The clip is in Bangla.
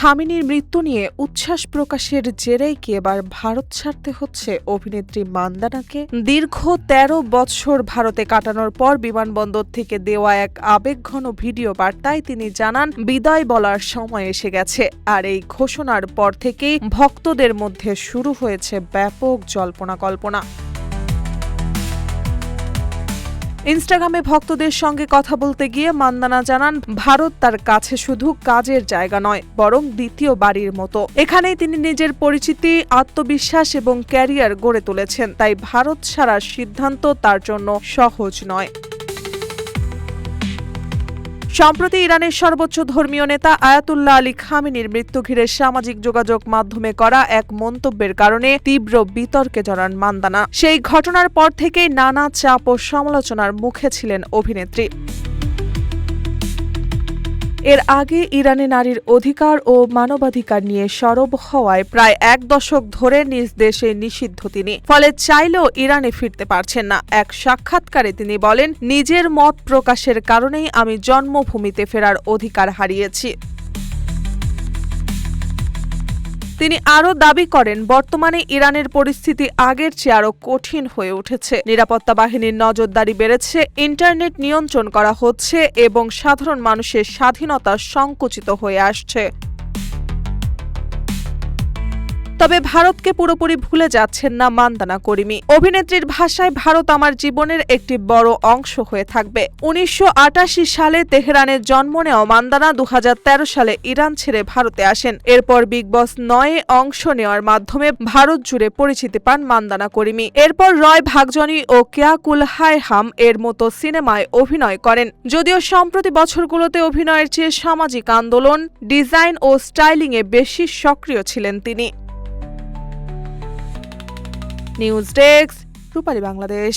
খামেনির মৃত্যু নিয়ে উচ্ছ্বাস প্রকাশের জেরেই কি এবার ভারত ছাড়তে হচ্ছে অভিনেত্রী মান্দানাকে? দীর্ঘ ১৩ বৎসর ভারতে কাটানোর পর বিমানবন্দর থেকে দেওয়া এক আবেগঘন ভিডিও বার্তায় তিনি জানান, বিদায় বলার সময় এসে গেছে। আর এই ঘোষণার পর থেকেই ভক্তদের মধ্যে শুরু হয়েছে ব্যাপক জল্পনা কল্পনা। ইনস্টাগ্রামে ভক্তদের সঙ্গে কথা বলতে গিয়ে মান্দানা জানান, ভারত তার কাছে শুধু কাজের জায়গা নয়, বরং দ্বিতীয় বাড়ির মতো। এখানেই তিনি নিজের পরিচিতি, আত্মবিশ্বাস এবং ক্যারিয়ার গড়ে তুলেছেন। তাই ভারত ছাড়ার সিদ্ধান্ত তার জন্য সহজ নয়। সম্প্রতি ইরানের সর্বোচ্চ ধর্মীয় নেতা আয়াতুল্লাহ আলী খামেনির মৃত্যু ঘিরে সামাজিক যোগাযোগ মাধ্যমে করা এক মন্তব্যের কারণে তীব্র বিতর্কে জড়ান মান্দানা। সেই ঘটনার পর থেকেই নানা চাপ ও সমালোচনার মুখে ছিলেন অভিনেত্রী। এর আগে ইরানে নারীর অধিকার ও মানবাধিকার নিয়ে সরব হওয়ায় প্রায় ১ দশক ধরে নিজ দেশে নিষিদ্ধ তিনি। ফলে চাইলেও ইরানে ফিরতে পারছেন না। এক সাক্ষাৎকারে তিনি বলেন, নিজের মত প্রকাশের কারণেই আমি জন্মভূমিতে ফেরার অধিকার হারিয়েছি। তিনি আরও দাবি করেন, বর্তমানে ইরানের পরিস্থিতি আগের চেয়ে আরও কঠিন হয়ে উঠেছে। নিরাপত্তা বাহিনীর নজরদারি বেড়েছে, ইন্টারনেট নিয়ন্ত্রণ করা হচ্ছে এবং সাধারণ মানুষের স্বাধীনতা সংকুচিত হয়ে আসছে। তবে ভারতকে পুরোপুরি ভুলে যাচ্ছেন না মান্দানা করিমি। অভিনেত্রীর ভাষায়, ভারত আমার জীবনের একটি বড় অংশ হয়ে থাকবে। ১৯৮৮ সালে তেহরানে জন্ম নেওয়া মান্দানা ২০১৩ সালে ইরান ছেড়ে ভারতে আসেন। এরপর বিগ বস ৯ অংশ নেওয়ার মাধ্যমে ভারত জুড়ে পরিচিতি পান মান্দানা করিমি। এরপর রয় ভাগজনি ও কেয়া কুল হায় হাম এর মতো সিনেমায় অভিনয় করেন। যদিও সম্প্রতি বছরগুলোতে অভিনয়ের চেয়ে সামাজিক আন্দোলন, ডিজাইন ও স্টাইলিংয়ে বেশি সক্রিয় ছিলেন তিনি। নিউজ ডেস্ক, রূপালী বাংলাদেশ।